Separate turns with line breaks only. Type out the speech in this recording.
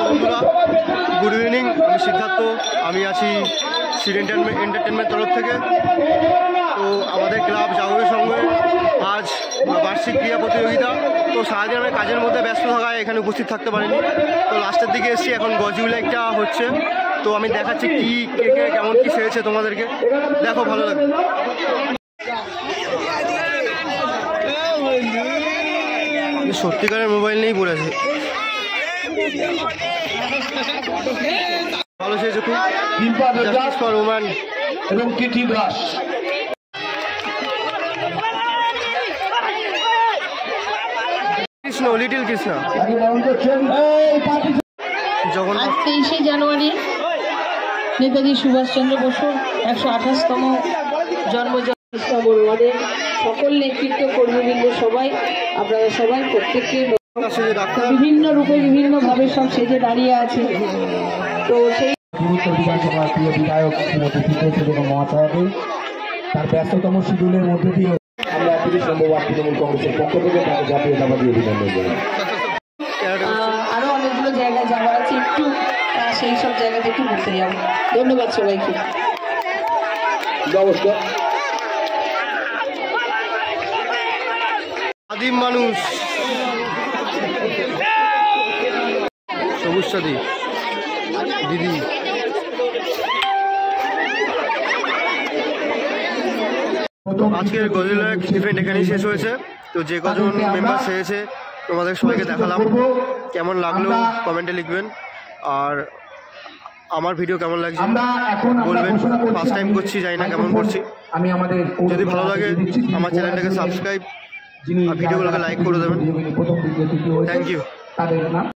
বন্ধুরা, good evening. আমি সিদ্ধার্থ, আমি আছি সিড এন্টারটেনমেন্ট তরফ থেকে। তো আমাদের ক্লাব জাগরণ সঙ্গে আজ বার্ষিক ক্রীড়া প্রতিযোগিতা। তো সারাদিন আমি কাজের মধ্যে ব্যস্ত থাকায় এখানে উপস্থিত থাকতে পারিনি। তো লাস্টের দিকে এসেছি, এখন গজুলাইটা হচ্ছে। তো আমি দেখাচ্ছি কি কে কেমন কি সেরেছে তোমাদেরকে, দেখো, ভালো লাগবে। সত্যিকারের মোবাইল নিয়েই পড়েছে, ভালো সেরেছে খুব। রোমান
এবং তিথি দাস
কৃষ্ণ, লিটিল কৃষ্ণ। যখন
23শে জানুয়ারি নেতাজি সুভাষচন্দ্র বসুর 128তম জন্মজয়ন্তী আমাদের সকল নেতৃত্ব কর্মীবৃন্দ সবাই, আপনারা সবাই প্রত্যেককে বিভিন্ন রূপে বিভিন্ন ভাবে সব সেজে দাঁড়িয়ে আছে। তো সেই
বিধানসভার প্রিয় বিধায়ক শ্রীমতী সিদ্ধেশ্বরী বেগম মহাশয়কে তার ব্যস্ততম শিডিউলের মধ্যে দিয়ে আমরা 30 নম্বর ওয়ার্ড তৃণমূল কংগ্রেসের পক্ষ থেকে তাকে জাতীয়তাবাদী অভিনন্দন জানাই।
আরো অনেকগুলো জায়গায় যাওয়ার আছে, একটু সেই সব জায়গাতে একটু ঘুরতে যাবো। ধন্যবাদ সবাইকে।
নমস্কার।
আদিম মানুষ সবুজ সাথী দিদি, আজকের গজুলার ইভেন্ট এখানেই শেষ হয়েছে। তো যে কজন মেম্বার সেরেছে তোমাদের সবাইকে দেখালাম। কেমন লাগলো কমেন্টে লিখবেন, আর আমার ভিডিও কেমন লাগছে বলবেন। ফার্স্ট টাইম করছি, জানি না কেমন করছি। যদি ভালো লাগে আমার চ্যানেলটাকে সাবস্ক্রাইব আর ভিডিওগুলোকে লাইক করে দেবেন। Thank you.